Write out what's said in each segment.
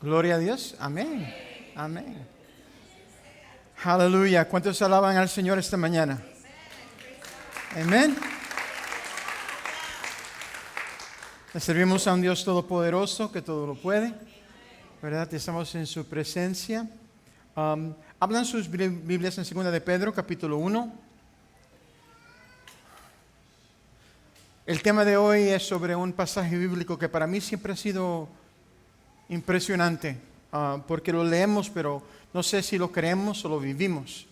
Gloria a Dios. Amén. Amén. Aleluya. ¿Cuántos alaban al Señor esta mañana? Amén. Le servimos a un Dios todopoderoso que todo lo puede, ¿verdad? Estamos en su presencia. Hablan sus Biblias en 2 de Pedro, capítulo 1. El tema de hoy es sobre un pasaje bíblico que para mí siempre ha sido impresionante, porque lo leemos, pero no sé si lo creemos o lo vivimos.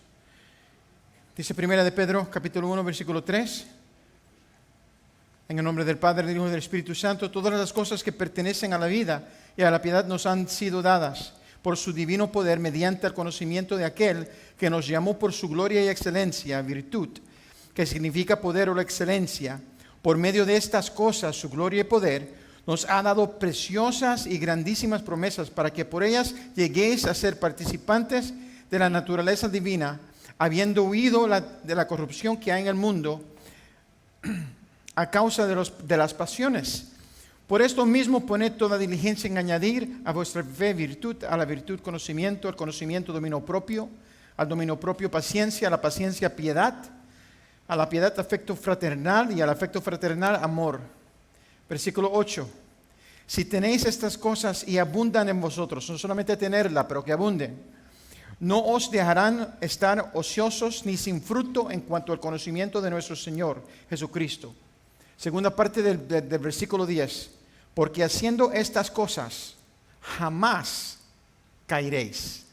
Dice 1 de Pedro, capítulo 1, versículo 3. En el nombre del Padre, del Hijo y del Espíritu Santo, todas las cosas que pertenecen a la vida y a la piedad nos han sido dadas por su divino poder mediante el conocimiento de aquel que nos llamó por su gloria y excelencia, virtud, que significa poder o la excelencia. Por medio de estas cosas, su gloria y poder, nos ha dado preciosas y grandísimas promesas para que por ellas lleguéis a ser participantes de la naturaleza divina, habiendo huido de la corrupción que hay en el mundo a causa de las pasiones. Por esto mismo poned toda diligencia en añadir a vuestra fe virtud, a la virtud conocimiento, al conocimiento dominio propio, al dominio propio paciencia, a la paciencia piedad, a la piedad afecto fraternal y al afecto fraternal amor. Versículo 8. Si tenéis estas cosas y abundan en vosotros, no solamente tenerla, pero que abunden, no os dejarán estar ociosos ni sin fruto en cuanto al conocimiento de nuestro Señor Jesucristo. Segunda parte del versículo 10. Porque haciendo estas cosas, jamás caeréis.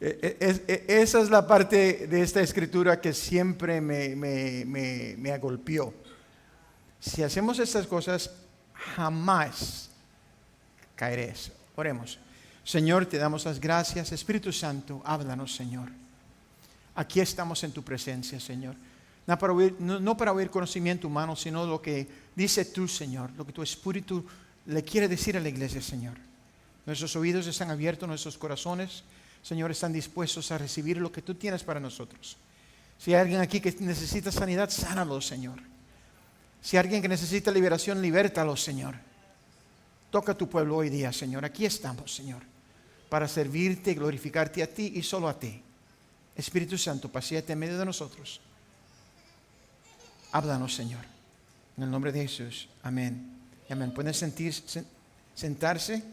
Esa es la parte de esta escritura que siempre me agolpeó. Si hacemos estas cosas, jamás caeréis. Oremos. Señor, te damos las gracias. Espíritu Santo, háblanos, Señor. Aquí estamos en tu presencia, Señor. No para oír conocimiento humano, sino lo que dice tú, Señor. Lo que tu Espíritu le quiere decir a la iglesia, Señor. Nuestros oídos están abiertos, nuestros corazones, Señor, están dispuestos a recibir lo que tú tienes para nosotros. Si hay alguien aquí que necesita sanidad, sánalo, Señor. Si hay alguien que necesita liberación, libértalo, Señor. Toca a tu pueblo hoy día, Señor. Aquí estamos, Señor, para servirte y glorificarte a ti y solo a ti. Espíritu Santo, paséate en medio de nosotros. Háblanos, Señor. En el nombre de Jesús. Amén. Amén. ¿Pueden sentarse?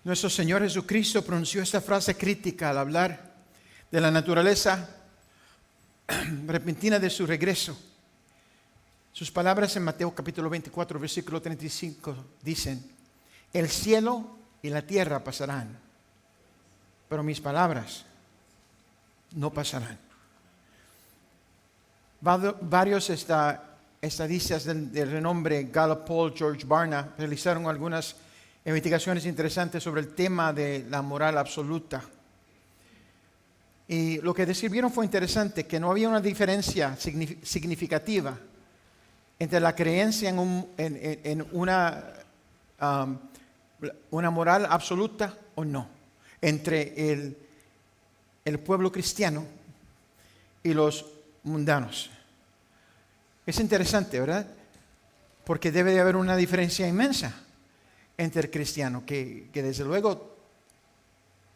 Nuestro Señor Jesucristo pronunció esta frase crítica al hablar de la naturaleza repentina de su regreso. Sus palabras en Mateo capítulo 24, versículo 35 dicen: el cielo y la tierra pasarán, pero mis palabras no pasarán. Varios estadistas del renombre Gallup Poll, George Barna, realizaron algunas investigaciones interesantes sobre el tema de la moral absoluta. Y lo que describieron fue interesante, que no había una diferencia significativa entre la creencia en una moral absoluta o no, entre el pueblo cristiano y los mundanos. Es interesante, ¿verdad? Porque debe de haber una diferencia inmensa entre el cristiano, que desde luego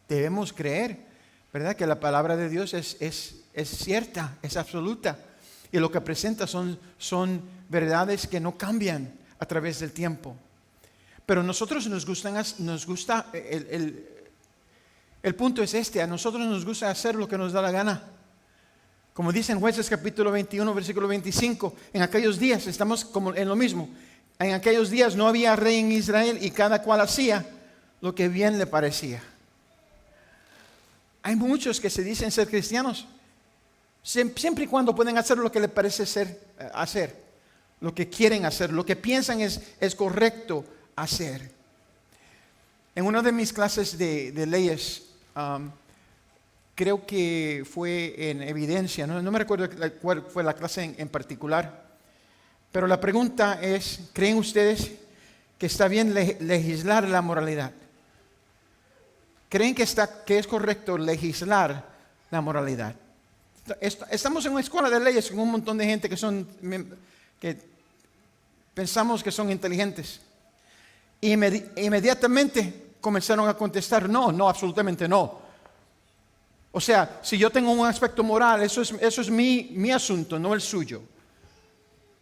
debemos creer, ¿verdad? Que la palabra de Dios es cierta, es absoluta. Y lo que presenta son verdades que no cambian a través del tiempo. Pero a nosotros nos gusta, el punto es este, a nosotros nos gusta hacer lo que nos da la gana. Como dice en Jueces capítulo 21, versículo 25, en aquellos días, estamos como en lo mismo, en aquellos días no había rey en Israel y cada cual hacía lo que bien le parecía. Hay muchos que se dicen ser cristianos, siempre y cuando pueden hacer lo que les parece hacer, lo que quieren hacer, lo que piensan es correcto hacer. En una de mis clases de leyes, creo que fue en evidencia, no me recuerdo cuál fue la clase en particular, pero la pregunta es: ¿creen ustedes que está bien legislar la moralidad? creen que es correcto legislar la moralidad. Estamos en una escuela de leyes con un montón de gente que pensamos que son inteligentes. Y inmediatamente comenzaron a contestar, no, absolutamente no. O sea, si yo tengo un aspecto moral, eso es mi asunto, no el suyo.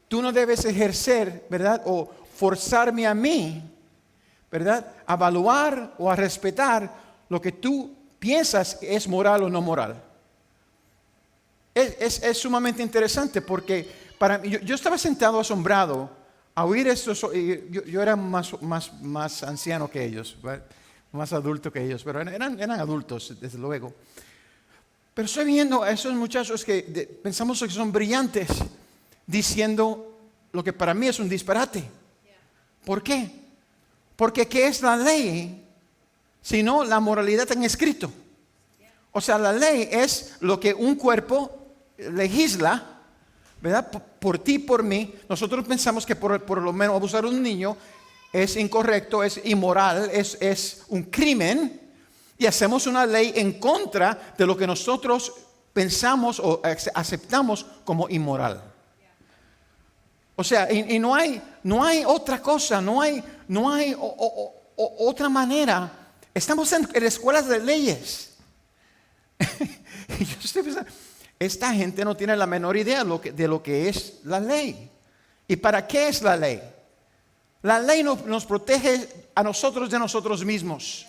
Tú no debes ejercer, ¿verdad? O forzarme a mí, ¿verdad? A evaluar o a respetar lo que tú piensas que es moral o no moral. Es sumamente interesante porque para mí, yo estaba sentado asombrado a oír esto. Yo era más anciano que ellos, ¿verdad? Más adulto que ellos, pero eran adultos, desde luego. Pero estoy viendo a esos muchachos que pensamos que son brillantes, diciendo lo que para mí es un disparate. ¿Por qué? Porque ¿qué es la ley? Sino la moralidad en escrito. O sea, la ley es lo que un cuerpo legisla, ¿verdad? Por ti, por mí. Nosotros pensamos que por lo menos abusar de un niño es incorrecto, es inmoral, es un crimen. Y hacemos una ley en contra de lo que nosotros pensamos o aceptamos como inmoral. O sea, y no hay otra cosa, no hay otra manera. Estamos en escuelas de leyes. Y yo estoy pensando, esta gente no tiene la menor idea de lo que es la ley. ¿Y para qué es la ley? La ley nos protege a nosotros de nosotros mismos.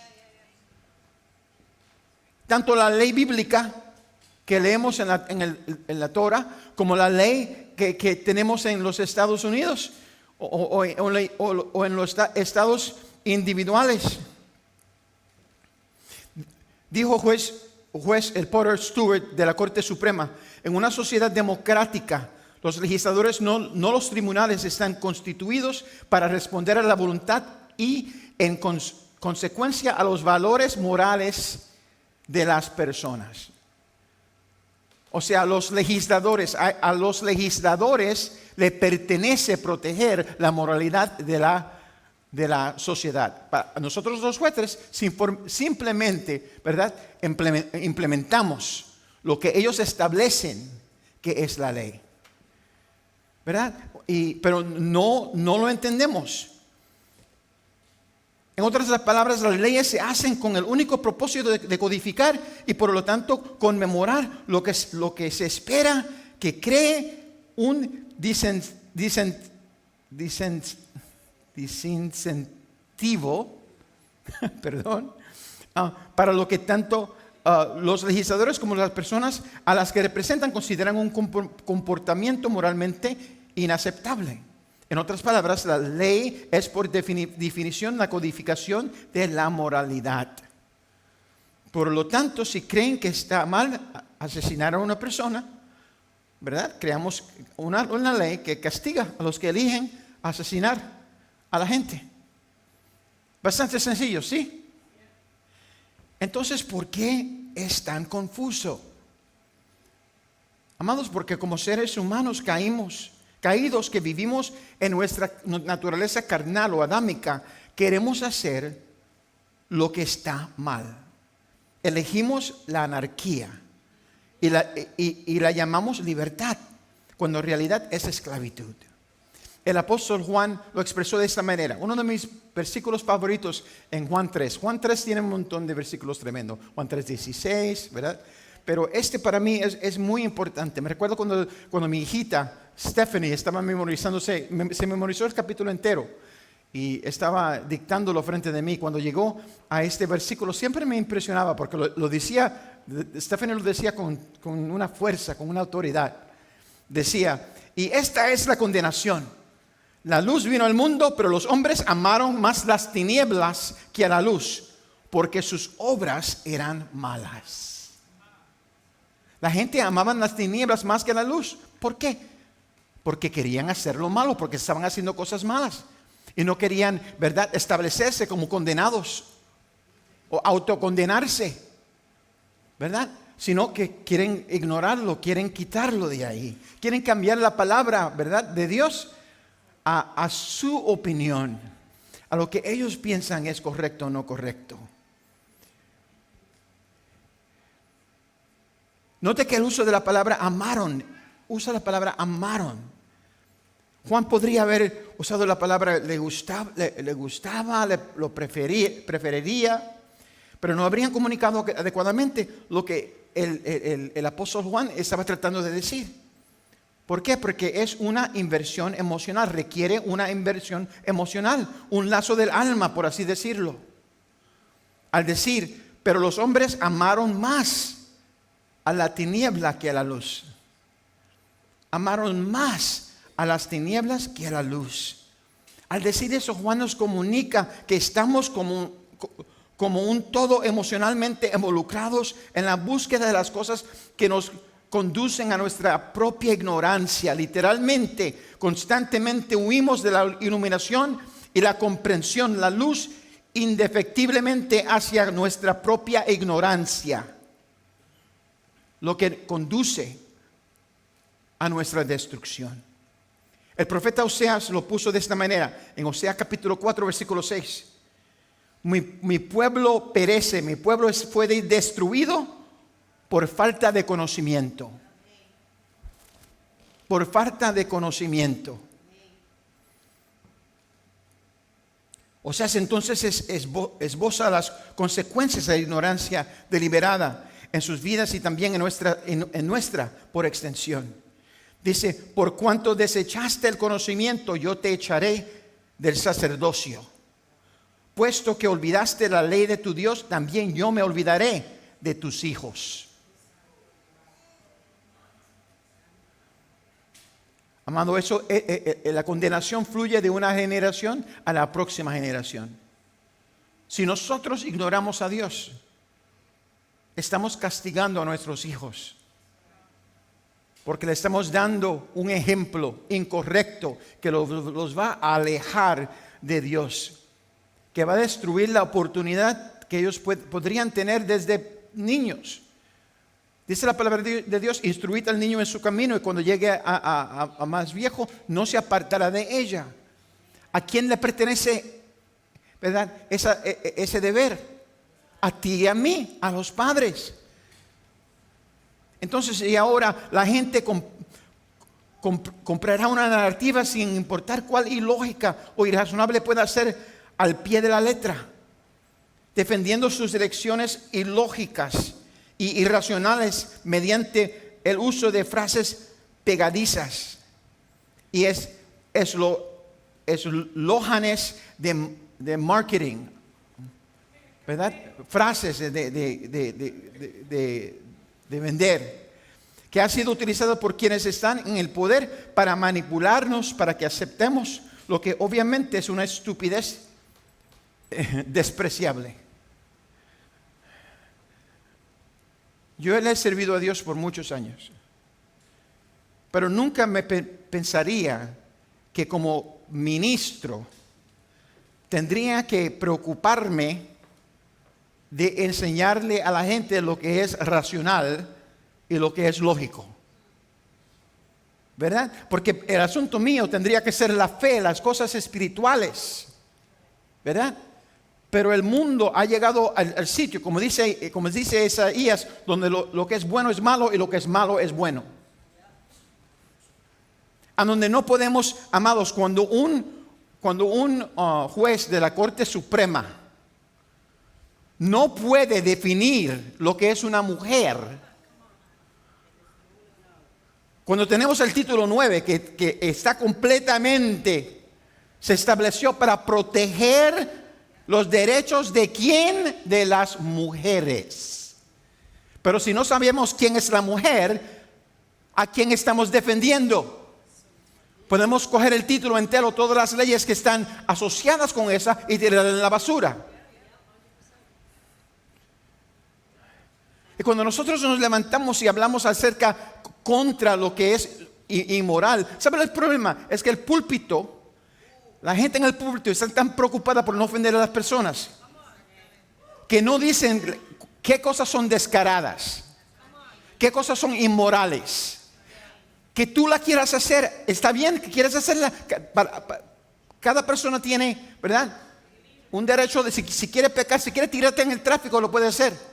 Tanto la ley bíblica que leemos en la Torah, como la ley que tenemos en los Estados Unidos o en los estados individuales. Dijo juez el Potter Stewart de la Corte Suprema: en una sociedad democrática, los legisladores, no los tribunales, están constituidos para responder a la voluntad y en consecuencia a los valores morales de las personas. O sea, a los legisladores le pertenece proteger la moralidad de la sociedad. A nosotros los jueces simplemente, ¿verdad?, implementamos lo que ellos establecen que es la ley, ¿verdad? Pero no lo entendemos. En otras palabras, las leyes se hacen con el único propósito de codificar y por lo tanto conmemorar lo que se espera que cree un disincentivo para lo que tanto los legisladores como las personas a las que representan consideran un comportamiento moralmente inaceptable. En otras palabras, la ley es por definición la codificación de la moralidad. Por lo tanto, si creen que está mal asesinar a una persona, ¿verdad?, creamos una ley que castiga a los que eligen asesinar a la gente. Bastante sencillo, ¿sí? Entonces, ¿por qué es tan confuso? Amados, porque como seres humanos caídos que vivimos en nuestra naturaleza carnal o adámica, queremos hacer lo que está mal. Elegimos la anarquía y la llamamos libertad, cuando en realidad es esclavitud. El apóstol Juan lo expresó de esta manera. Uno de mis versículos favoritos en Juan 3. Juan 3 tiene un montón de versículos tremendos. Juan 3:16, ¿verdad? Pero para mí es muy importante. Me recuerdo cuando mi hijita Stephanie estaba memorizándose, se memorizó el capítulo entero y estaba dictándolo frente de mí. Cuando llegó a este versículo siempre me impresionaba porque lo decía, Stephanie lo decía con una fuerza, con una autoridad. Decía: y esta es la condenación. La luz vino al mundo, pero los hombres amaron más las tinieblas que a la luz, porque sus obras eran malas. La gente amaba las tinieblas más que la luz. ¿Por qué? Porque querían hacer lo malo, porque estaban haciendo cosas malas. Y no querían, ¿verdad?, establecerse como condenados o autocondenarse, ¿verdad? Sino que quieren ignorarlo, quieren quitarlo de ahí. Quieren cambiar la palabra, ¿verdad?, de Dios a su opinión, a lo que ellos piensan es correcto o no correcto. Note que el uso de la palabra amaron, usa la palabra amaron. Juan podría haber usado la palabra le gustaba, lo preferiría, pero no habrían comunicado adecuadamente lo que el apóstol Juan estaba tratando de decir. ¿Por qué? Porque es una inversión emocional, requiere una inversión emocional, un lazo del alma, por así decirlo. Al decir, pero los hombres amaron más a la tiniebla que a la luz. Amaron más a las tinieblas que a la luz. Al decir eso, Juan nos comunica que estamos como un todo emocionalmente involucrados en la búsqueda de las cosas que nos conducen a nuestra propia ignorancia. Literalmente, constantemente huimos de la iluminación y la comprensión, la luz, indefectiblemente hacia nuestra propia ignorancia, lo que conduce a nuestra destrucción. El profeta Oseas lo puso de esta manera, en Oseas capítulo 4, versículo 6. Mi pueblo perece, mi pueblo fue destruido por falta de conocimiento. Por falta de conocimiento. Oseas entonces esboza las consecuencias de la ignorancia deliberada en sus vidas y también en nuestra por extensión. Dice, por cuanto desechaste el conocimiento, yo te echaré del sacerdocio. Puesto que olvidaste la ley de tu Dios, también yo me olvidaré de tus hijos. Amado, la condenación fluye de una generación a la próxima generación. Si nosotros ignoramos a Dios, estamos castigando a nuestros hijos. Porque le estamos dando un ejemplo incorrecto que los va a alejar de Dios. Que va a destruir la oportunidad que ellos podrían tener desde niños. Dice la palabra de Dios, instruid al niño en su camino y cuando llegue a más viejo no se apartará de ella. ¿A quién le pertenece, verdad, ese deber? A ti y a mí, a los padres. Entonces, y ahora la gente comprará una narrativa sin importar cuál ilógica o irrazonable pueda ser al pie de la letra, defendiendo sus elecciones ilógicas y irracionales mediante el uso de frases pegadizas. Y es lójanes de marketing, ¿verdad? Frases de vender, que ha sido utilizado por quienes están en el poder para manipularnos, para que aceptemos lo que obviamente es una estupidez despreciable. Yo le he servido a Dios por muchos años, pero nunca me pensaría que como ministro tendría que preocuparme de enseñarle a la gente lo que es racional y lo que es lógico. ¿Verdad? Porque el asunto mío tendría que ser la fe, las cosas espirituales. ¿Verdad? Pero el mundo ha llegado al sitio, como dice Isaías, donde lo que es bueno es malo y lo que es malo es bueno. A donde no podemos, amados, cuando un juez de la Corte Suprema no puede definir lo que es una mujer. Cuando tenemos el título 9 que está completamente, se estableció para proteger los derechos de ¿quién? De las mujeres. Pero si no sabemos quién es la mujer, ¿a quién estamos defendiendo? Podemos coger el título entero, todas las leyes que están asociadas con esa y tirarla en la basura. Y cuando nosotros nos levantamos y hablamos acerca contra lo que es inmoral, ¿saben el problema? Es que el púlpito, la gente en el púlpito está tan preocupada por no ofender a las personas que no dicen qué cosas son descaradas, qué cosas son inmorales. Que tú la quieras hacer, está bien que quieras hacerla. Cada persona tiene, ¿verdad?, un derecho de si quiere pecar, si quiere tirarte en el tráfico, lo puede hacer.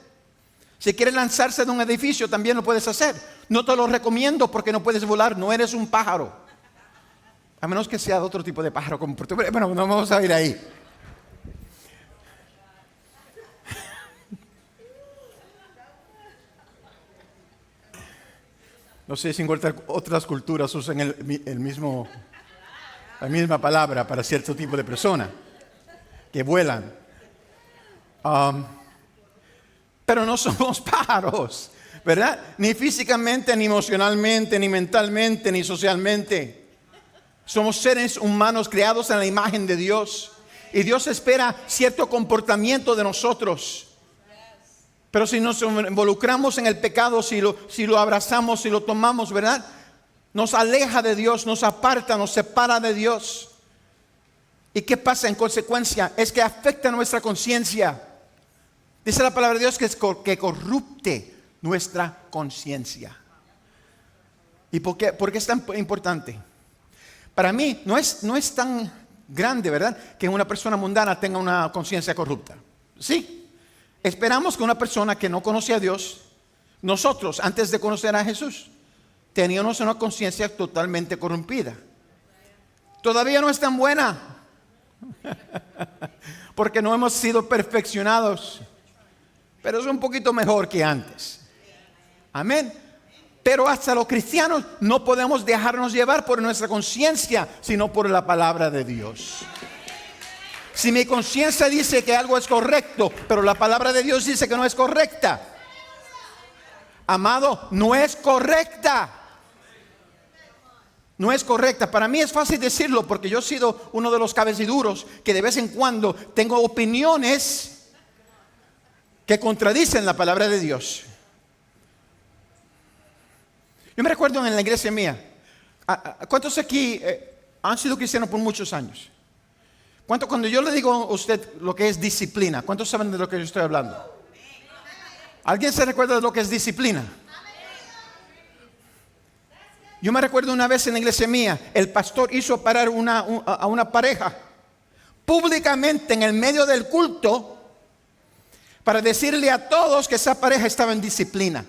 Si quieres lanzarse de un edificio, también lo puedes hacer. No te lo recomiendo porque no puedes volar, no eres un pájaro. A menos que sea de otro tipo de pájaro. Bueno, no vamos a ir ahí. No sé si en otras culturas usan la misma palabra para cierto tipo de personas que vuelan. Pero no somos pájaros, ¿verdad? Ni físicamente, ni emocionalmente, ni mentalmente, ni socialmente. Somos seres humanos creados en la imagen de Dios. Y Dios espera cierto comportamiento de nosotros. Pero si nos involucramos en el pecado, si lo abrazamos, si lo tomamos, ¿verdad? Nos aleja de Dios, nos aparta, nos separa de Dios. ¿Y qué pasa en consecuencia? Es que afecta nuestra conciencia. Dice la palabra de Dios que corrupte nuestra conciencia. ¿Y por qué es tan importante? Para mí no es tan grande, ¿verdad?, que una persona mundana tenga una conciencia corrupta. Sí. Esperamos que una persona que no conoce a Dios, nosotros antes de conocer a Jesús, teníamos una conciencia totalmente corrompida. Todavía no es tan buena, porque no hemos sido perfeccionados, pero es un poquito mejor que antes. Amén. Pero hasta los cristianos no podemos dejarnos llevar por nuestra conciencia, sino por la palabra de Dios. Si mi conciencia dice que algo es correcto, pero la palabra de Dios dice que no es correcta, amado, no es correcta. No es correcta. Para mí es fácil decirlo porque yo he sido uno de los cabeciduros que de vez en cuando tengo opiniones que contradicen la palabra de Dios. Yo me recuerdo en la iglesia mía, ¿cuántos aquí han sido cristianos por muchos años? Cuando yo le digo a usted lo que es disciplina, ¿cuántos saben de lo que yo estoy hablando? ¿Alguien se recuerda de lo que es disciplina? Yo me recuerdo una vez en la iglesia mía, el pastor hizo parar a una pareja públicamente en el medio del culto para decirle a todos que esa pareja estaba en disciplina.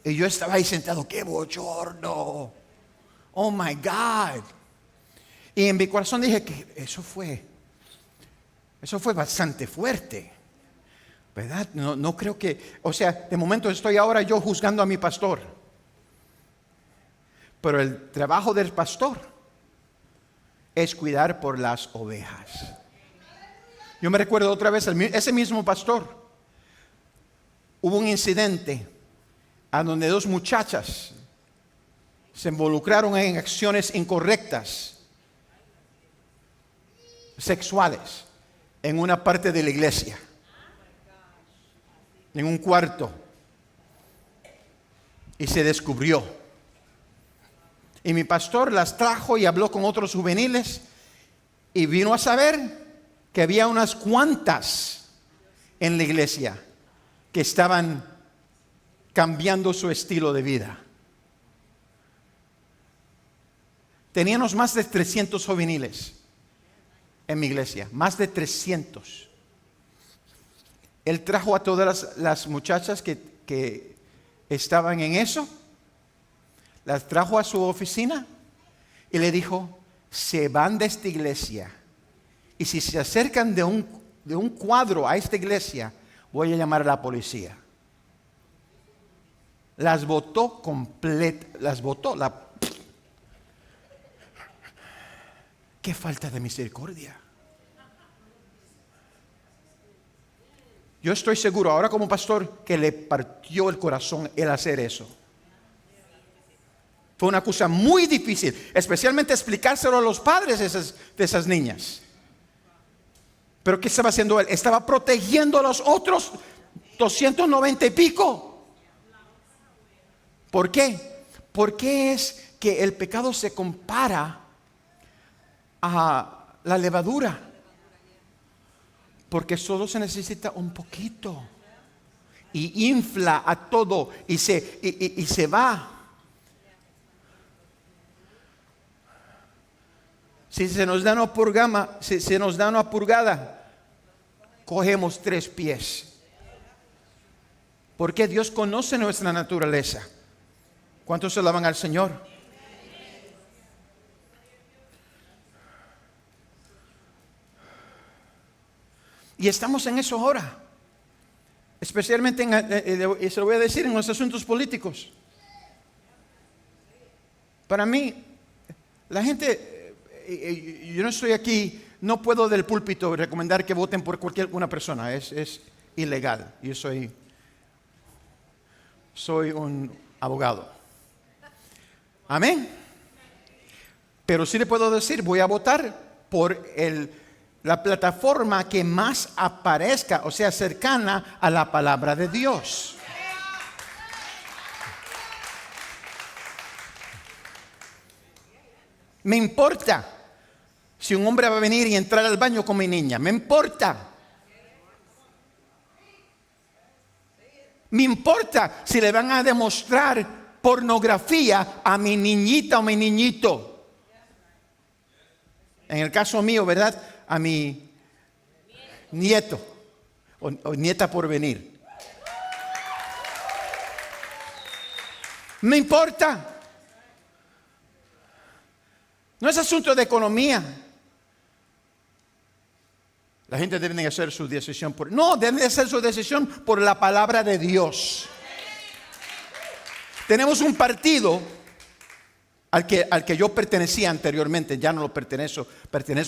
Y yo estaba ahí sentado, ¡qué bochorno! Oh my God. Y en mi corazón dije que eso fue bastante fuerte, ¿verdad? No creo que, o sea, de momento estoy ahora yo juzgando a mi pastor. Pero el trabajo del pastor es cuidar por las ovejas. Yo me recuerdo otra vez, ese mismo pastor, hubo un incidente a donde dos muchachas se involucraron en acciones incorrectas, sexuales, en una parte de la iglesia, en un cuarto, y se descubrió. Y mi pastor las trajo y habló con otros juveniles y vino a saber que había unas cuantas en la iglesia que estaban cambiando su estilo de vida. Teníamos más de 300 juveniles en mi iglesia, más de 300. Él trajo a todas las muchachas que estaban en eso, las trajo a su oficina y le dijo, se van de esta iglesia y si se acercan de un cuadro a esta iglesia, voy a llamar a la policía. Las botó completas, ¡qué falta de misericordia! Yo estoy seguro, ahora como pastor, que le partió el corazón el hacer eso. Fue una cosa muy difícil, especialmente explicárselo a los padres de esas niñas. Pero ¿qué estaba haciendo él? Estaba protegiendo a los otros 290 y pico. ¿Por qué? Porque es que el pecado se compara a la levadura, porque solo se necesita un poquito y infla a todo y se va. Si se nos da una purgada cogemos 3 pies. Porque Dios conoce nuestra naturaleza. ¿Cuántos se alaban al Señor? Y estamos en eso ahora. Especialmente, y se lo voy a decir, en los asuntos políticos. Para mí, la gente, yo no estoy aquí, no puedo del púlpito recomendar que voten por una persona. Es ilegal. Yo soy un abogado. Amén. Pero sí le puedo decir, voy a votar por la plataforma que más aparezca, o sea, cercana a la palabra de Dios. Me importa si un hombre va a venir y entrar al baño con mi niña. Me importa. Me importa si le van a demostrar pornografía a mi niñita o mi niñito. En el caso mío, ¿verdad? A mi nieto o nieta por venir. Me importa. No es asunto de economía. La gente debe hacer su decisión debe hacer su decisión por la palabra de Dios. Tenemos un partido al que yo pertenecía anteriormente, ya no lo pertenezco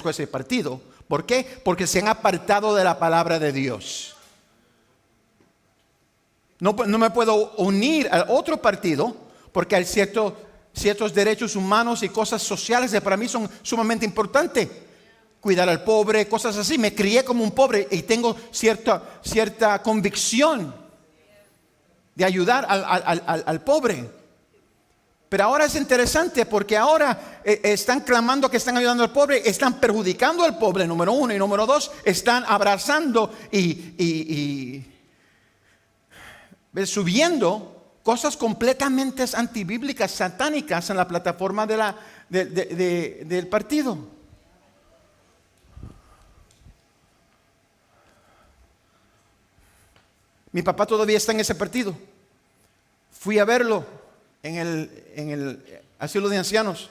a ese partido. ¿Por qué? Porque se han apartado de la palabra de Dios. No me puedo unir a otro partido porque hay ciertos derechos humanos y cosas sociales que para mí son sumamente importantes. Cuidar al pobre, cosas así. Me crié como un pobre y tengo cierta convicción de ayudar al pobre. Pero ahora es interesante porque ahora están clamando que están ayudando al pobre, están perjudicando al pobre, número 1, y número 2, están abrazando y subiendo cosas completamente antibíblicas, satánicas en la plataforma del partido. Mi papá todavía está en ese partido. Fui a verlo en el asilo de ancianos.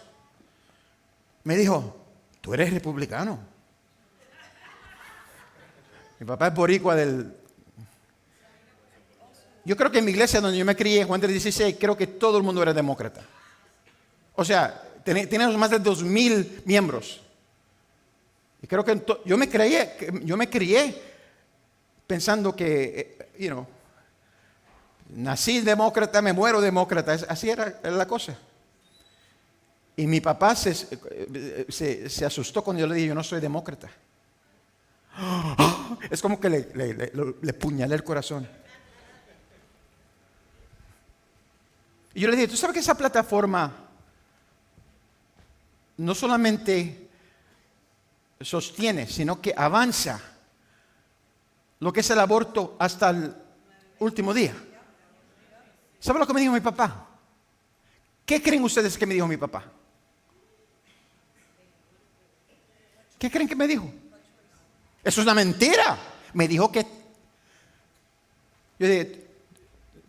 Me dijo, tú eres republicano. Mi papá es boricua Yo creo que en mi iglesia donde yo me crié, en Juan 3:16, creo que todo el mundo era demócrata. O sea, tenemos más de 2,000 miembros. Y creo que yo me crié pensando que, nací demócrata, me muero demócrata. Así era la cosa. Y mi papá se asustó cuando yo le dije, yo no soy demócrata. Es como que le puñalé el corazón. Y yo le dije, ¿tú sabes que esa plataforma no solamente sostiene, sino que avanza lo que es el aborto hasta el último día? ¿Saben lo que me dijo mi papá? ¿Qué creen ustedes que me dijo mi papá? ¿Qué creen que me dijo? Eso es una mentira. Me dijo que... Yo dije,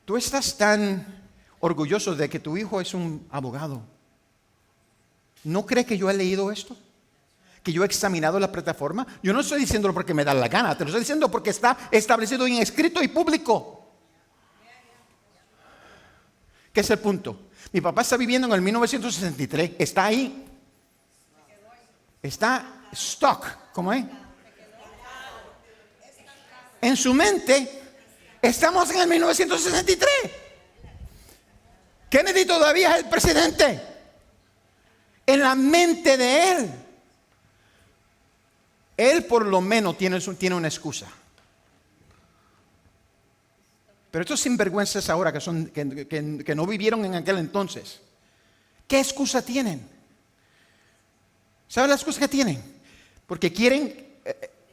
tú estás tan orgulloso de que tu hijo es un abogado. ¿No cree que yo he leído esto? ¿Que yo he examinado la plataforma? Yo no estoy diciéndolo porque me da la gana, te lo estoy diciendo porque está establecido en escrito y público. ¿Qué es el punto? Mi papá está viviendo en el 1963, está ahí. Está stuck, ¿cómo es? En su mente, estamos en el 1963. Kennedy todavía es el presidente. En la mente de él por lo menos tiene una excusa. Pero estos sinvergüenzas ahora que no vivieron en aquel entonces, ¿qué excusa tienen? ¿Saben la excusa que tienen? Porque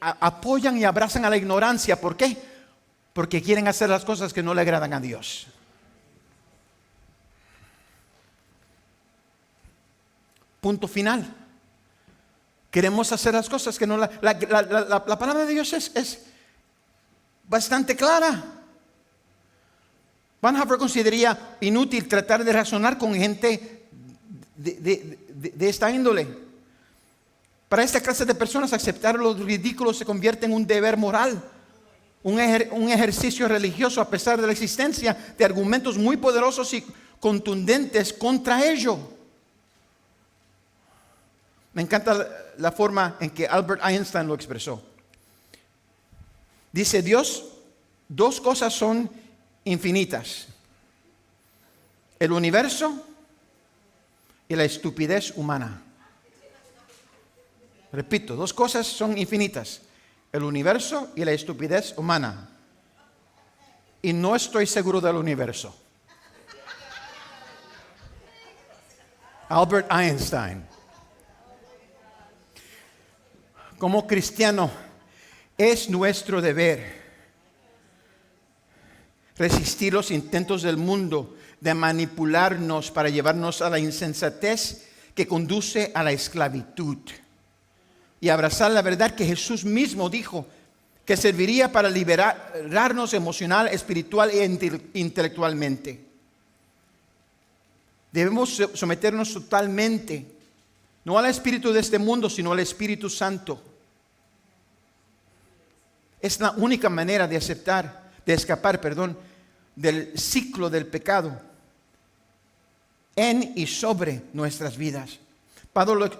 apoyan y abrazan a la ignorancia. ¿Por qué? Porque quieren hacer las cosas que no le agradan a Dios. Punto final. Queremos hacer las cosas que no la palabra de Dios bastante clara. Bonhoeffer consideraría inútil tratar de razonar con gente de esta índole. Para esta clase de personas, aceptar lo ridículo se convierte en un deber moral, un ejercicio religioso, a pesar de la existencia de argumentos muy poderosos y contundentes contra ello. Me encanta la forma en que Albert Einstein lo expresó. Dice: Dios, dos cosas son infinitas: el universo y la estupidez humana. Repito, dos cosas son infinitas: el universo y la estupidez humana. Y no estoy seguro del universo. Albert Einstein. Como cristiano, es nuestro deber resistir los intentos del mundo de manipularnos para llevarnos a la insensatez que conduce a la esclavitud, y abrazar la verdad que Jesús mismo dijo que serviría para liberarnos emocional, espiritual e intelectualmente. Debemos someternos totalmente, no al espíritu de este mundo, sino al Espíritu Santo. Es la única manera de escapar del ciclo del pecado en y sobre nuestras vidas. Pablo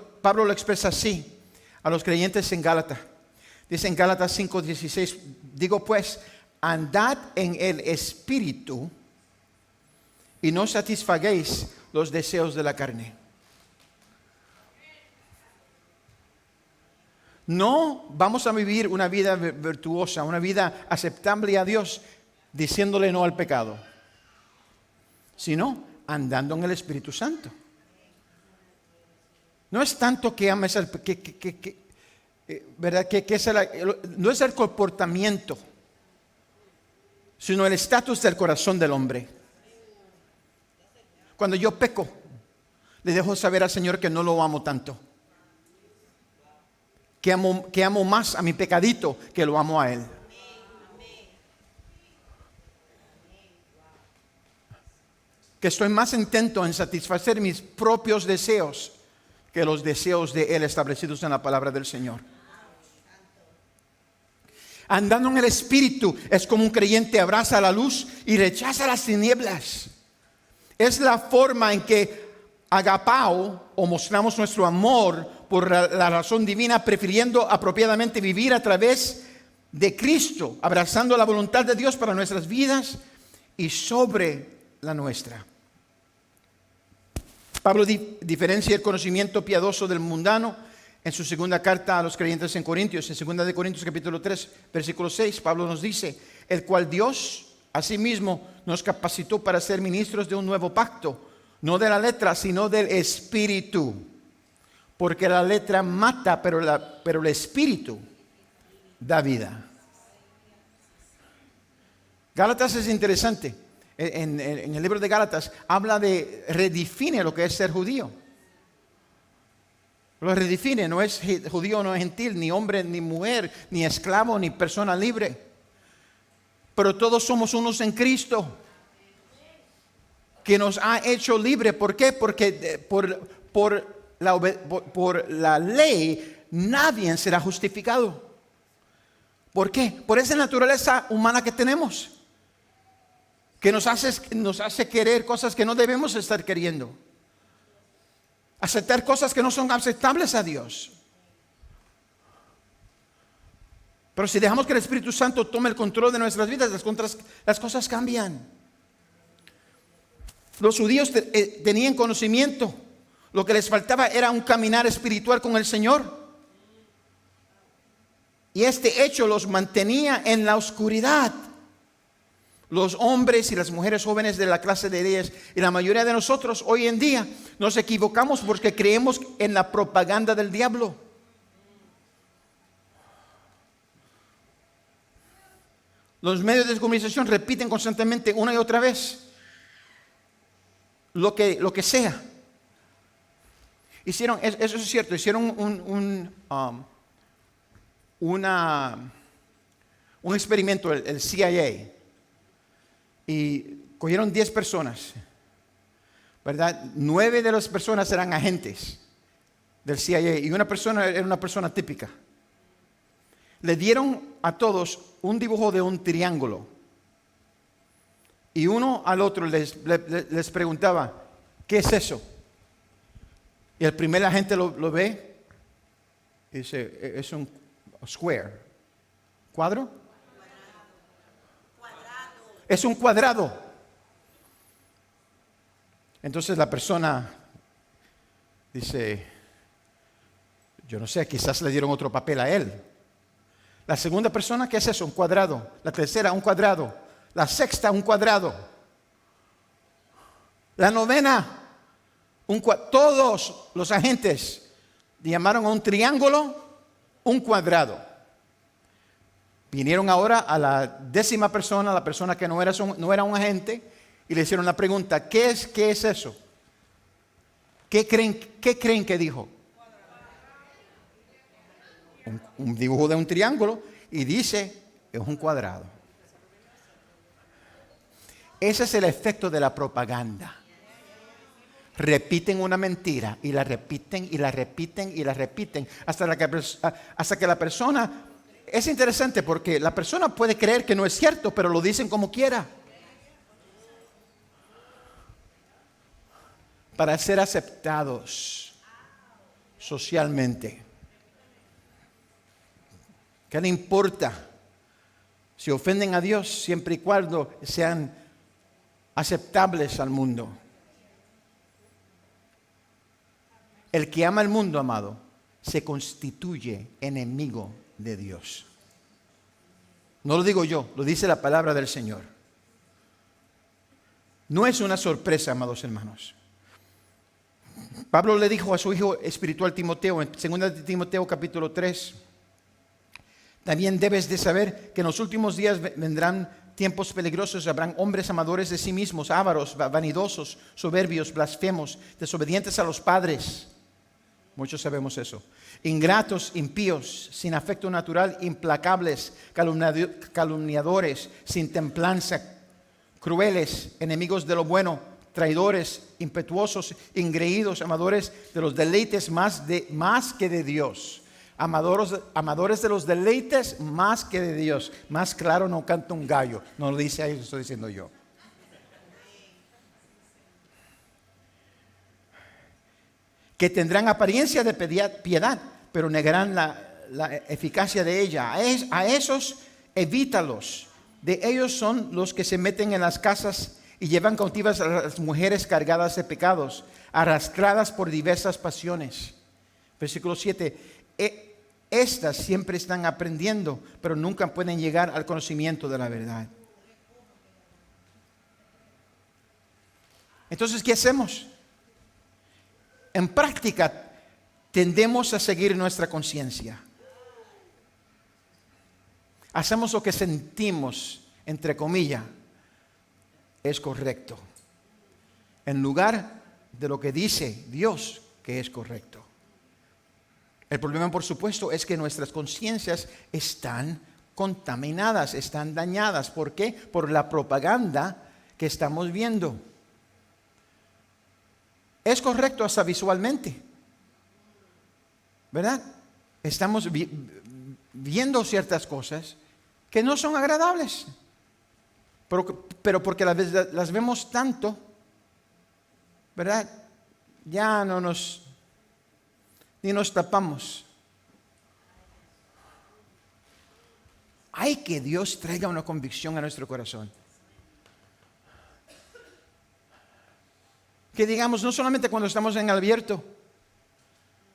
lo expresa así a los creyentes en Gálatas. Dice en Gálatas 5:16: digo pues, andad en el Espíritu y no satisfagáis los deseos de la carne. No vamos a vivir una vida virtuosa, una vida aceptable a Dios, diciéndole no al pecado, sino andando en el Espíritu Santo. No es tanto que ames ¿verdad? No es el comportamiento, sino el estatus del corazón del hombre. Cuando yo peco, le dejo saber al Señor que no lo amo tanto, que amo más a mi pecadito que lo amo a Él. Que estoy más intento en satisfacer mis propios deseos que los deseos de Él establecidos en la palabra del Señor. Andando en el Espíritu es como un creyente abraza la luz y rechaza las tinieblas. Es la forma en que agapao o mostramos nuestro amor por la razón divina, prefiriendo apropiadamente vivir a través de Cristo, abrazando la voluntad de Dios para nuestras vidas y sobre la nuestra. Pablo diferencia el conocimiento piadoso del mundano en su segunda carta a los creyentes en Corintios. En 2 de Corintios capítulo 3, versículo 6, Pablo nos dice: el cual Dios asimismo nos capacitó para ser ministros de un nuevo pacto, no de la letra, sino del Espíritu. Porque la letra mata, pero el Espíritu da vida. Gálatas es interesante. En el libro de Gálatas redefine lo que es ser judío. Lo redefine: no es judío, no es gentil, ni hombre, ni mujer, ni esclavo, ni persona libre. Pero todos somos unos en Cristo, que nos ha hecho libre. ¿Por qué? Porque por la ley nadie será justificado. ¿Por qué? Por esa naturaleza humana que tenemos, que nos hace querer cosas que no debemos estar queriendo, aceptar cosas que no son aceptables a Dios. Pero si dejamos que el Espíritu Santo tome el control de nuestras vidas, las cosas cambian. Los judíos tenían conocimiento. Lo que les faltaba era un caminar espiritual con el Señor. Y este hecho los mantenía en la oscuridad. Los hombres y las mujeres jóvenes de la clase de ellas y la mayoría de nosotros hoy en día nos equivocamos porque creemos en la propaganda del diablo. Los medios de comunicación repiten constantemente una y otra vez lo que sea. Eso es cierto, hicieron una un experimento, el CIA, y cogieron 10 personas, ¿verdad? 9 de las personas eran agentes del CIA y una persona era una persona típica. Le dieron a todos un dibujo de un triángulo y uno al otro les preguntaba, ¿qué es eso? Y el primer agente lo ve y dice, es un square. ¿Cuadro? Es un cuadrado. Entonces la persona dice, yo no sé, quizás le dieron otro papel a él. La segunda persona, ¿qué es eso? Un cuadrado. La tercera, un cuadrado. La sexta, un cuadrado. La novena, todos los agentes llamaron a un triángulo un cuadrado. Vinieron ahora a la 10ª persona, la persona que no era un agente, y le hicieron la pregunta, ¿qué es eso? ¿Qué creen que dijo? Un dibujo de un triángulo y dice, es un cuadrado. Ese es el efecto de la propaganda. Repiten una mentira y la repiten y la repiten y la repiten hasta que la persona... Es interesante porque la persona puede creer que no es cierto, pero lo dicen como quiera. Para ser aceptados socialmente. ¿Qué le importa si ofenden a Dios siempre y cuando sean aceptables al mundo? El que ama el mundo, amado, se constituye enemigo de Dios. No lo digo yo, lo dice la palabra del Señor. No es una sorpresa, amados hermanos. Pablo le dijo a su hijo espiritual Timoteo, en 2 Timoteo capítulo 3, también debes de saber que en los últimos días vendrán tiempos peligrosos, habrán hombres amadores de sí mismos, ávaros, vanidosos, soberbios, blasfemos, desobedientes a los padres. Muchos sabemos eso. Ingratos, impíos, sin afecto natural, implacables, calumniadores, sin templanza, crueles, enemigos de lo bueno, traidores, impetuosos, engreídos, amadores de los deleites más que de Dios. Amadores de los deleites más que de Dios. Más claro no canta un gallo. No lo dice ahí, lo estoy diciendo yo. Que tendrán apariencia de piedad, pero negarán la eficacia de ella. A esos evítalos. De ellos son los que se meten en las casas y llevan cautivas a las mujeres cargadas de pecados, arrastradas por diversas pasiones. Versículo 7. Estas siempre están aprendiendo, pero nunca pueden llegar al conocimiento de la verdad. Entonces, ¿qué hacemos? En práctica, tendemos a seguir nuestra conciencia. Hacemos lo que sentimos, entre comillas, es correcto, en lugar de lo que dice Dios que es correcto. El problema, por supuesto, es que nuestras conciencias están contaminadas, están dañadas. ¿Por qué? Por la propaganda que estamos viendo. Es correcto hasta visualmente, ¿verdad? Estamos viendo ciertas cosas que no son agradables, pero porque las vemos tanto, ¿verdad? Ya ni nos tapamos. Hay que Dios traiga una convicción a nuestro corazón. Que digamos, no solamente cuando estamos en abierto,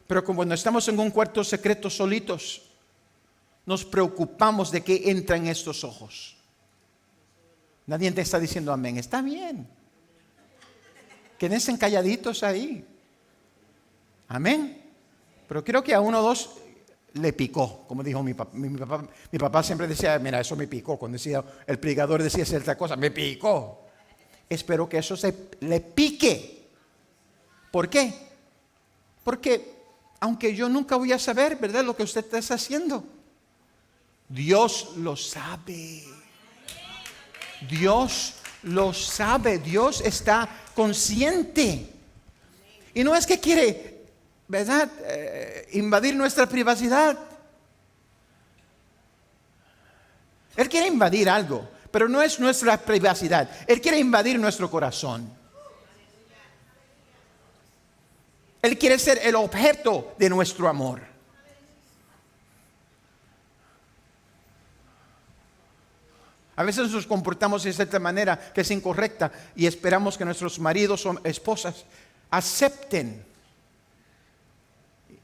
pero cuando estamos en un cuarto secreto solitos, nos preocupamos de qué entra en estos ojos. Nadie te está diciendo amén. Está bien. Quédense calladitos ahí. Amén. Pero creo que a uno o dos le picó, como dijo mi papá. Mi papá siempre decía, mira, eso me picó. Cuando decía, el predicador decía cierta cosa, me picó. Espero que eso le pique. ¿Por qué? Porque aunque yo nunca voy a saber, ¿verdad?, lo que usted está haciendo, Dios lo sabe. Dios lo sabe. Dios está consciente. Y no es que quiere, ¿verdad?, invadir nuestra privacidad. Él quiere invadir algo, pero no es nuestra privacidad. Él quiere invadir nuestro corazón. Él quiere ser el objeto de nuestro amor. A veces nos comportamos de cierta manera que es incorrecta y esperamos que nuestros maridos o esposas acepten.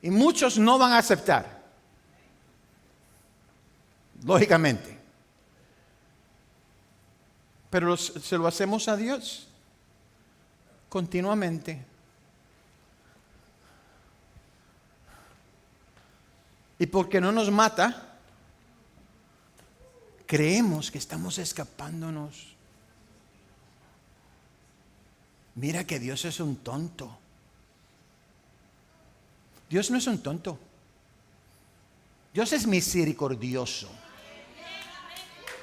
Y muchos no van a aceptar, lógicamente. Pero se lo hacemos a Dios continuamente. Y porque no nos mata, creemos que estamos escapándonos. Mira que Dios es un tonto. Dios no es un tonto. Dios es misericordioso.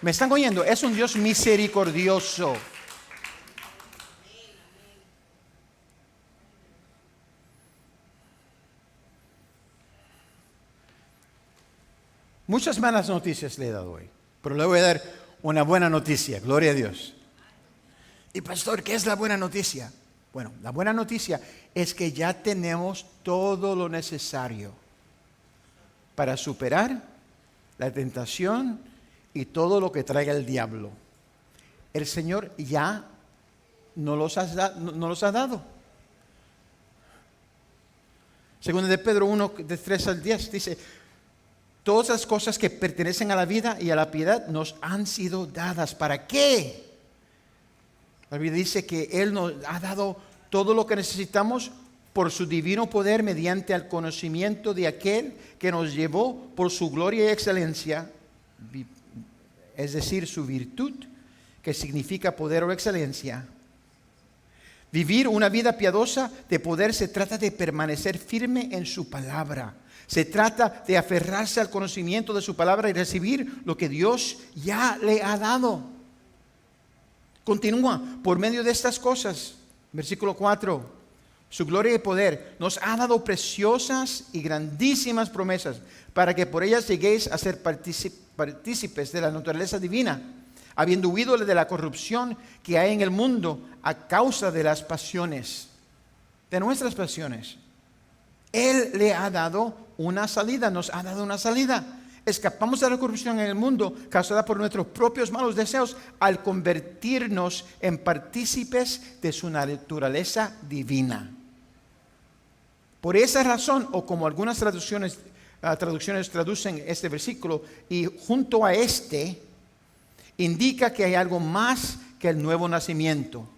¿Me están oyendo? Es un Dios misericordioso. Muchas malas noticias le he dado hoy, pero le voy a dar una buena noticia. Gloria a Dios. Y pastor, ¿qué es la buena noticia? Bueno, la buena noticia es que ya tenemos todo lo necesario para superar la tentación y todo lo que traiga el diablo. El Señor ya nos los ha dado. Según de Pedro 1, de 3 al 10, dice: todas las cosas que pertenecen a la vida y a la piedad nos han sido dadas. ¿Para qué? La Biblia dice que Él nos ha dado todo lo que necesitamos por su divino poder mediante el conocimiento de aquel que nos llevó por su gloria y excelencia, es decir, su virtud, que significa poder o excelencia. Vivir una vida piadosa de poder se trata de permanecer firme en su palabra. Se trata de aferrarse al conocimiento de su palabra y recibir lo que Dios ya le ha dado. Continúa, por medio de estas cosas, versículo 4, su gloria y poder nos ha dado preciosas y grandísimas promesas para que por ellas lleguéis a ser partícipes de la naturaleza divina, habiendo huido de la corrupción que hay en el mundo a causa de las pasiones, de nuestras pasiones. Él le ha dado una salida, nos ha dado una salida. Escapamos de la corrupción en el mundo causada por nuestros propios malos deseos al convertirnos en partícipes de su naturaleza divina. Por esa razón, o como algunas traducciones traducen este versículo, y junto a este, indica que hay algo más que el nuevo nacimiento.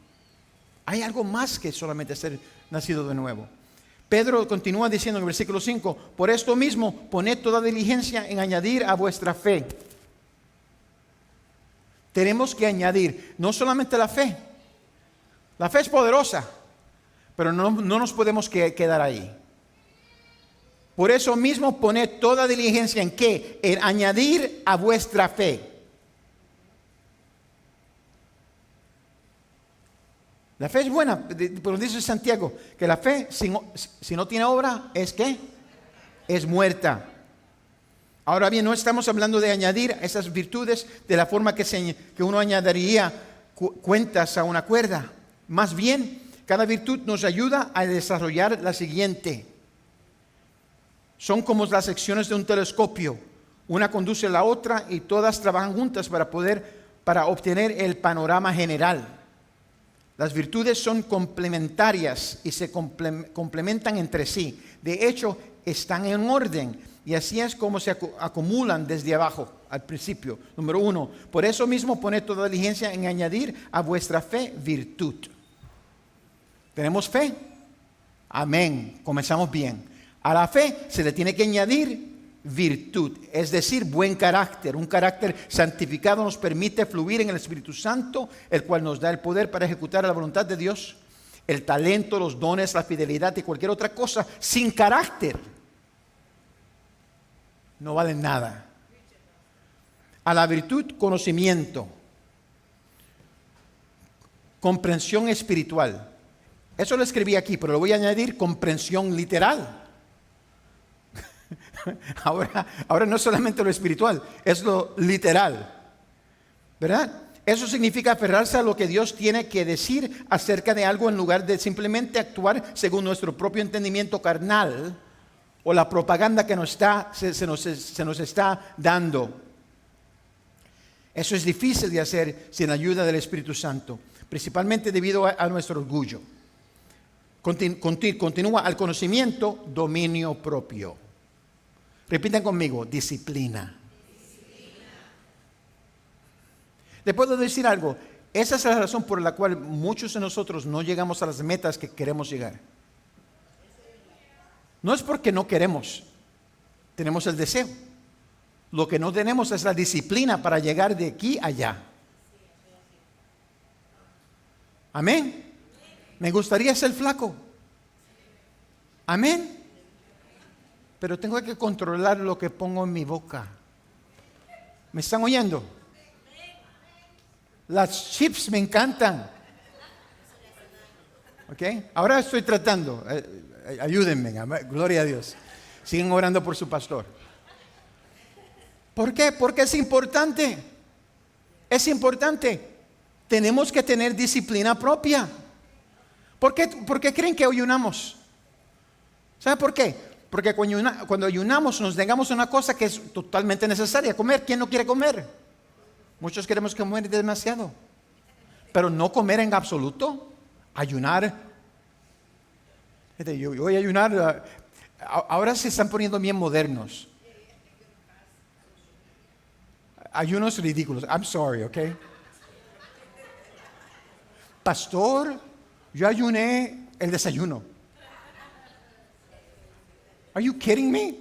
Hay algo más que solamente ser nacido de nuevo. Pedro continúa diciendo en el versículo 5, por esto mismo, poned toda diligencia en añadir a vuestra fe. Tenemos que añadir no solamente la fe es poderosa, pero no nos podemos quedar ahí. Por eso mismo, poned toda diligencia en ¿qué? En añadir a vuestra fe. La fe es buena, pero dice Santiago que la fe si no tiene obra es ¿qué? Es muerta. Ahora bien, no estamos hablando de añadir esas virtudes de la forma que uno añadiría cuentas a una cuerda. Más bien, cada virtud nos ayuda a desarrollar la siguiente. Son como las secciones de un telescopio. Una conduce a la otra y todas trabajan juntas para obtener el panorama general. Las virtudes son complementarias y se complementan entre sí. De hecho, están en orden y así es como se acumulan desde abajo al principio. Número 1, por eso mismo poned toda diligencia en añadir a vuestra fe virtud. ¿Tenemos fe? Amén, comenzamos bien. A la fe se le tiene que añadir virtud, es decir, buen carácter. Un carácter santificado nos permite fluir en el Espíritu Santo, el cual nos da el poder para ejecutar la voluntad de Dios. El talento, los dones, la fidelidad y cualquier otra cosa sin carácter no valen nada. A la virtud, conocimiento. Comprensión espiritual. Eso lo escribí aquí, pero lo voy a añadir comprensión literal. Ahora no es solamente lo espiritual, es lo literal. ¿Verdad? Eso significa aferrarse a lo que Dios tiene que decir acerca de algo en lugar de simplemente actuar según nuestro propio entendimiento carnal o la propaganda que se nos está dando. Eso es difícil de hacer sin ayuda del Espíritu Santo, principalmente debido a nuestro orgullo. Continúa al conocimiento, dominio propio. Repitan conmigo, disciplina. Le puedo decir algo, esa es la razón por la cual muchos de nosotros no llegamos a las metas que queremos llegar. No es porque no queremos, tenemos el deseo. Lo que no tenemos es la disciplina para llegar de aquí a allá. Amén. Me gustaría ser flaco. Amén. Pero tengo que controlar lo que pongo en mi boca. ¿Me están oyendo? Las chips me encantan. ¿Ok? Ahora estoy tratando. Ayúdenme. Gloria a Dios. Siguen orando por su pastor. ¿Por qué? Porque es importante. Es importante. Tenemos que tener disciplina propia. ¿Por qué creen que ayunamos? ¿Sabe por qué? Porque cuando ayunamos nos negamos una cosa que es totalmente necesaria, comer. ¿Quién no quiere comer? Muchos queremos comer demasiado. Pero no comer en absoluto. Ayunar. Yo voy a ayunar. Ahora se están poniendo bien modernos. Ayunos ridículos. I'm sorry, ¿ok? Pastor, yo ayuné el desayuno. Are you kidding me?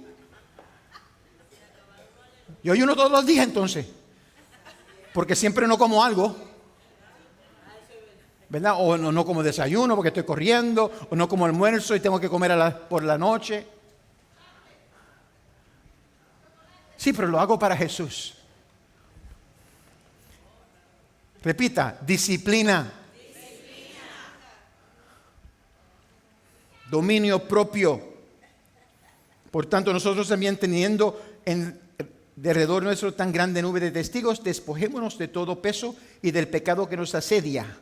Yo ayuno todos los días entonces. Porque siempre no como algo. ¿Verdad? O no como desayuno porque estoy corriendo. O no como almuerzo y tengo que comer por la noche. Sí, pero lo hago para Jesús. Repita, disciplina. Dominio propio. Por tanto, nosotros también teniendo de alrededor nuestro tan grande nube de testigos, despojémonos de todo peso y del pecado que nos asedia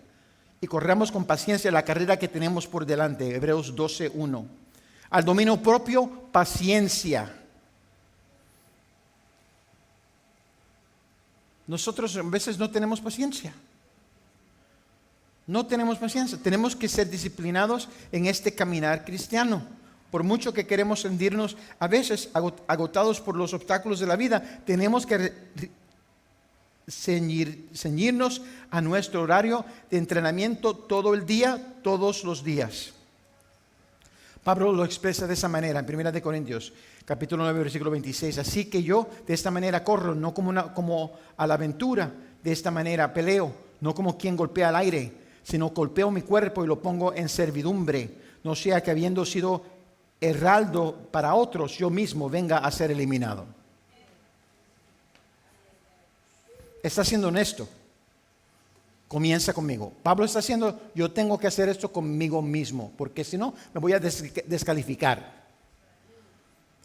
y corramos con paciencia la carrera que tenemos por delante. Hebreos 12:1. Al dominio propio, paciencia. Nosotros a veces no tenemos paciencia. No tenemos paciencia. Tenemos que ser disciplinados en este caminar cristiano. Por mucho que queremos sentirnos a veces agotados por los obstáculos de la vida, tenemos que ceñirnos a nuestro horario de entrenamiento todo el día, todos los días. Pablo lo expresa de esa manera en 1 Corintios, capítulo 9, versículo 26. Así que yo de esta manera corro, no como a la aventura, de esta manera peleo, no como quien golpea al aire, sino golpeo mi cuerpo y lo pongo en servidumbre, no sea que habiendo sido heraldo para otros, yo mismo venga a ser eliminado. Está siendo honesto. Comienza conmigo. Pablo está haciendo, yo tengo que hacer esto conmigo mismo, porque si no, me voy a descalificar.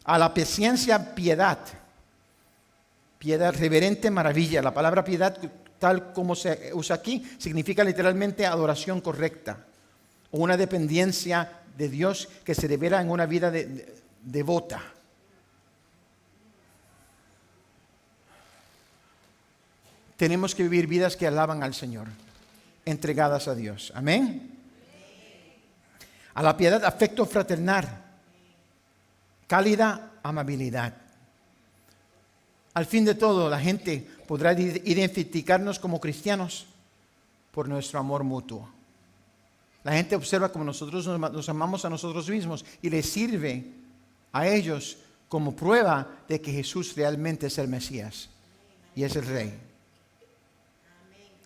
A la paciencia, piedad. Piedad, reverente maravilla. La palabra piedad, tal como se usa aquí, significa literalmente adoración correcta, o una dependencia de Dios que se revela en una vida devota. Tenemos que vivir vidas que alaban al Señor, entregadas a Dios. Amén. A la piedad, afecto fraternal, cálida amabilidad. Al fin de todo, la gente podrá identificarnos como cristianos por nuestro amor mutuo. La gente observa como nosotros nos amamos a nosotros mismos y les sirve a ellos como prueba de que Jesús realmente es el Mesías y es el Rey.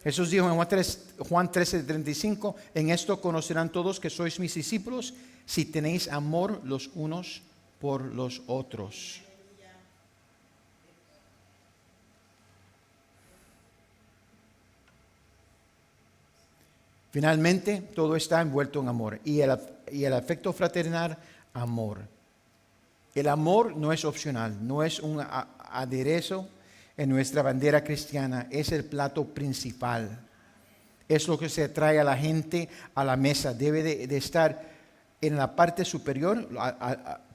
Jesús dijo en Juan 13:35, en esto conocerán todos que sois mis discípulos si tenéis amor los unos por los otros. Finalmente, todo está envuelto en amor. Y el afecto fraternal, amor. El amor no es opcional, no es un aderezo en nuestra bandera cristiana, es el plato principal. Es lo que se trae a la gente a la mesa. Debe de estar en la parte superior,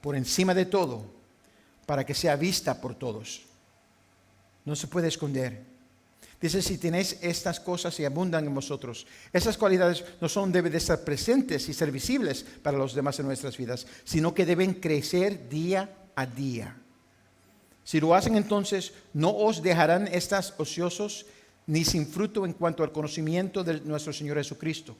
por encima de todo, para que sea vista por todos. No se puede esconder. Dice, si tenéis estas cosas y abundan en vosotros. Esas cualidades no solo deben de estar presentes y ser visibles para los demás en nuestras vidas, sino que deben crecer día a día. Si lo hacen, entonces no os dejarán estas ociosos ni sin fruto en cuanto al conocimiento de nuestro Señor Jesucristo.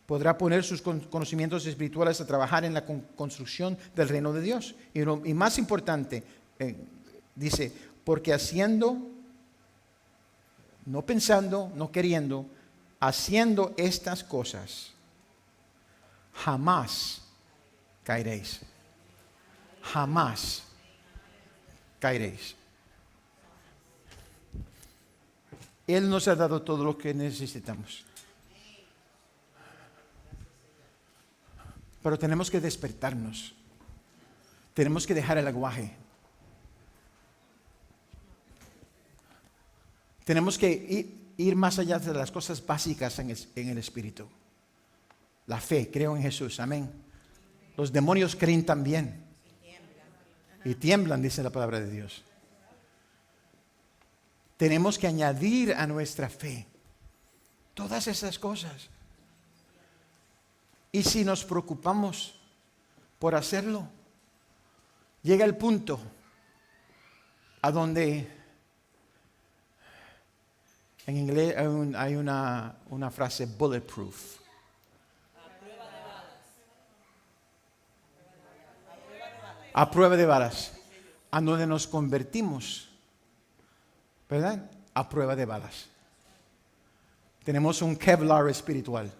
Podrá poner sus conocimientos espirituales a trabajar en la construcción del reino de Dios. Y más importante, dice, porque haciendo, no pensando, no queriendo, haciendo estas cosas, jamás caeréis. Jamás caeréis. Él nos ha dado todo lo que necesitamos. Pero tenemos que despertarnos. Tenemos que dejar el aguaje. Tenemos que ir más allá de las cosas básicas en el Espíritu. La fe, creo en Jesús, amén. Los demonios creen también. Y tiemblan, dice la palabra de Dios. Tenemos que añadir a nuestra fe todas esas cosas. Y si nos preocupamos por hacerlo, llega el punto a donde en inglés hay una frase bulletproof. A prueba de balas. A donde nos convertimos, ¿verdad? A prueba de balas. Tenemos un Kevlar espiritual.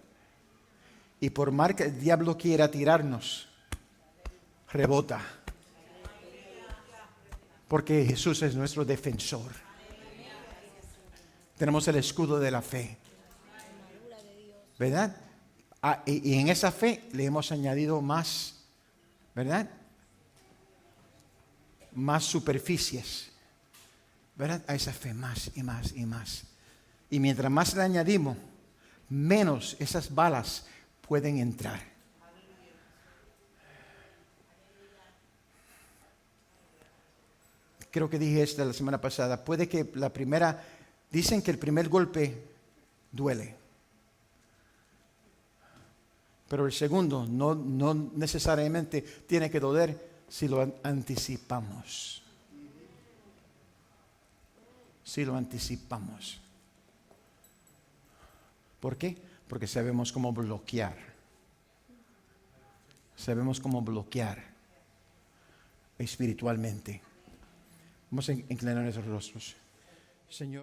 Y por más que el diablo quiera tirarnos, rebota. Porque Jesús es nuestro defensor. Tenemos el escudo de la fe. ¿Verdad? Y en esa fe le hemos añadido más, ¿verdad? Más superficies. ¿Verdad? A esa fe más y más y más. Y mientras más le añadimos, menos esas balas pueden entrar. Creo que dije esto la semana pasada. Puede que dicen que el primer golpe duele. Pero el segundo no necesariamente tiene que doler si lo anticipamos. Si lo anticipamos. ¿Por qué? Porque sabemos cómo bloquear. Sabemos cómo bloquear espiritualmente. Vamos a inclinar nuestros rostros. Señor.